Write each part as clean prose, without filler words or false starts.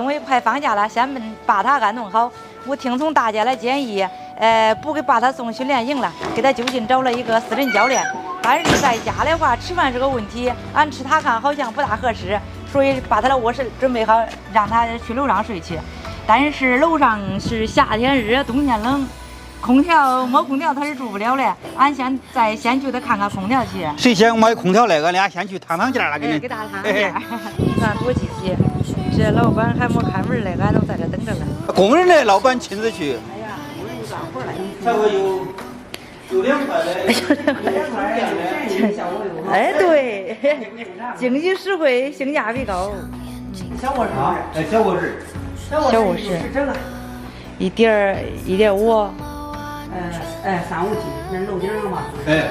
因为快放假了，先把它安顿好。我听从大家的建议，不给把他送训练营了，给他就近找了一个私人教练。但是在家的话，吃饭是个问题，俺吃他看好像不大合适，所以把他的卧室准备好，让他去楼上睡去。但是楼上是夏天热，冬天冷。空调没空调他是住不了的，俺先去他看看空调去。谁先买空调来，俺俩先去趟趟劲儿了，给你。给大趟劲儿。你看多积极，这老板还没开门来，俺都在这等着呢。工人的老板亲自去。哎呀，工人就干活了。才会有2块的，2块的。哎，对，经济实惠，性价比高。小卧室啊，小卧室。小卧室是这个1.5。3.5G，那是楼顶上吧？哎，3.5。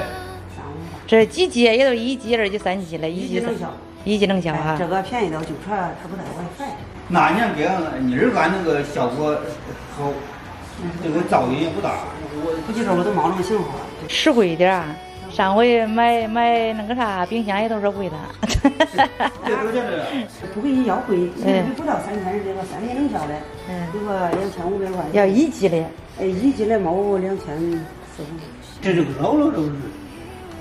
这几 G 也都1 G、2 G、3 G 了，1 G 能效，1 G 能效哈。这个便宜的就传它不带 WiFi。那年给你儿干那个效果好，这个噪音也不大。我估计这我都冒那个型号了。实惠一点啊！上回买那个啥冰箱也都是贵的。这多少钱这？不给你要贵，你不到3000这个3年能效的，有个2500块。要1 G 的。1 G 的毛2400。这个老了都是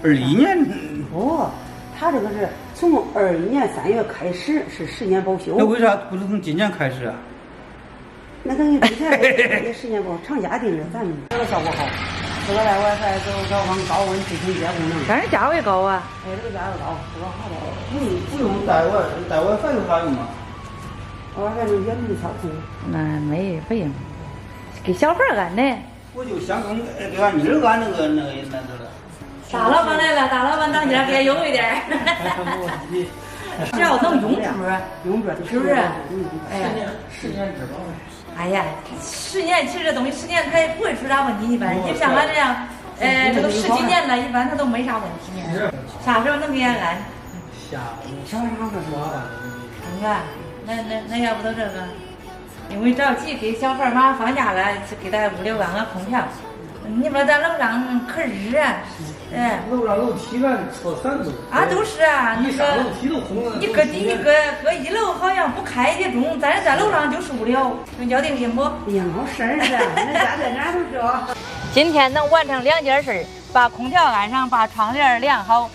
21年。不，他这个是从21年3月开始是10年保修。那为啥不是从今年开始啊？那等于之前也10年保，厂家定的，咱们这个效果好。这个带 WiFi 走防高温提升接功能。但是价位高啊。这个价位高，这个好的。不用带 WiFi 有啥用啊？WiFi 能远距离操控。那不用，给小孩安的。我就想给俺妮儿安那个了。大老板来了，大老板当家别优惠点儿。只要能用着，是不是？哎呀，10年质保。哎呀，10年其实这东西10年它也不会出啥问题，一般你像俺这样，这都10几年了，一般它都没啥问题。啥时候能给俺安？下午的时候吧。你看，那要不都这个？因为着急给小孩马上放假了，给他屋里安个空调。你说咱楼上可热啊，楼上楼梯咱搓3度啊，都是啊，一上楼梯都红了。你搁1楼好像不开的中，但是在楼上就受不了，用脚钉钉不？也没事儿是，那家在哪都这。今天能完成2件事，把空调安上，把窗帘晾好，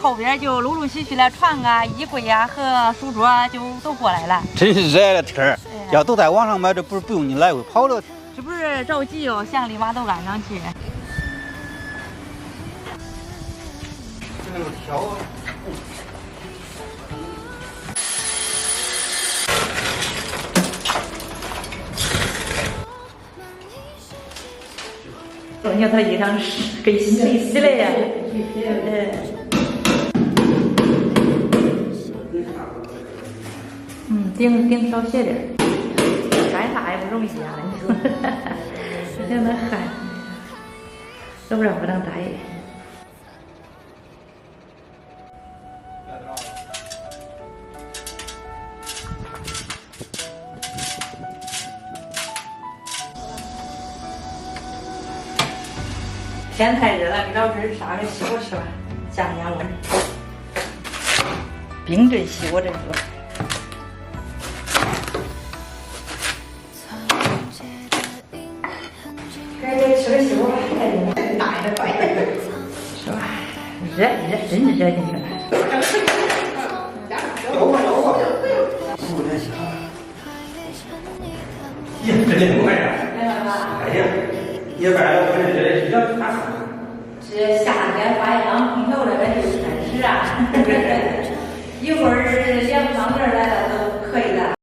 后边就陆陆续续的床啊、衣柜啊和书桌啊就都过来了。真是热了天儿，要都在网上买，这不用你来回跑了。这不是着急哟，想立马都安上去。那个挑。你看他衣裳给洗了呀，顶少些点，干啥也不容易啊，你说，现在汗，都不让不能待。天太热了，给老师上个西瓜吃吧，降降温。冰镇西瓜这个。该吃个西瓜吧，大一点快点，是吧？热，真是热进去了。这怎么回事？哎呀，也不然我这热的比较大。是夏天发扬空调的，这就是开始啊！一会儿凉窗帘来了。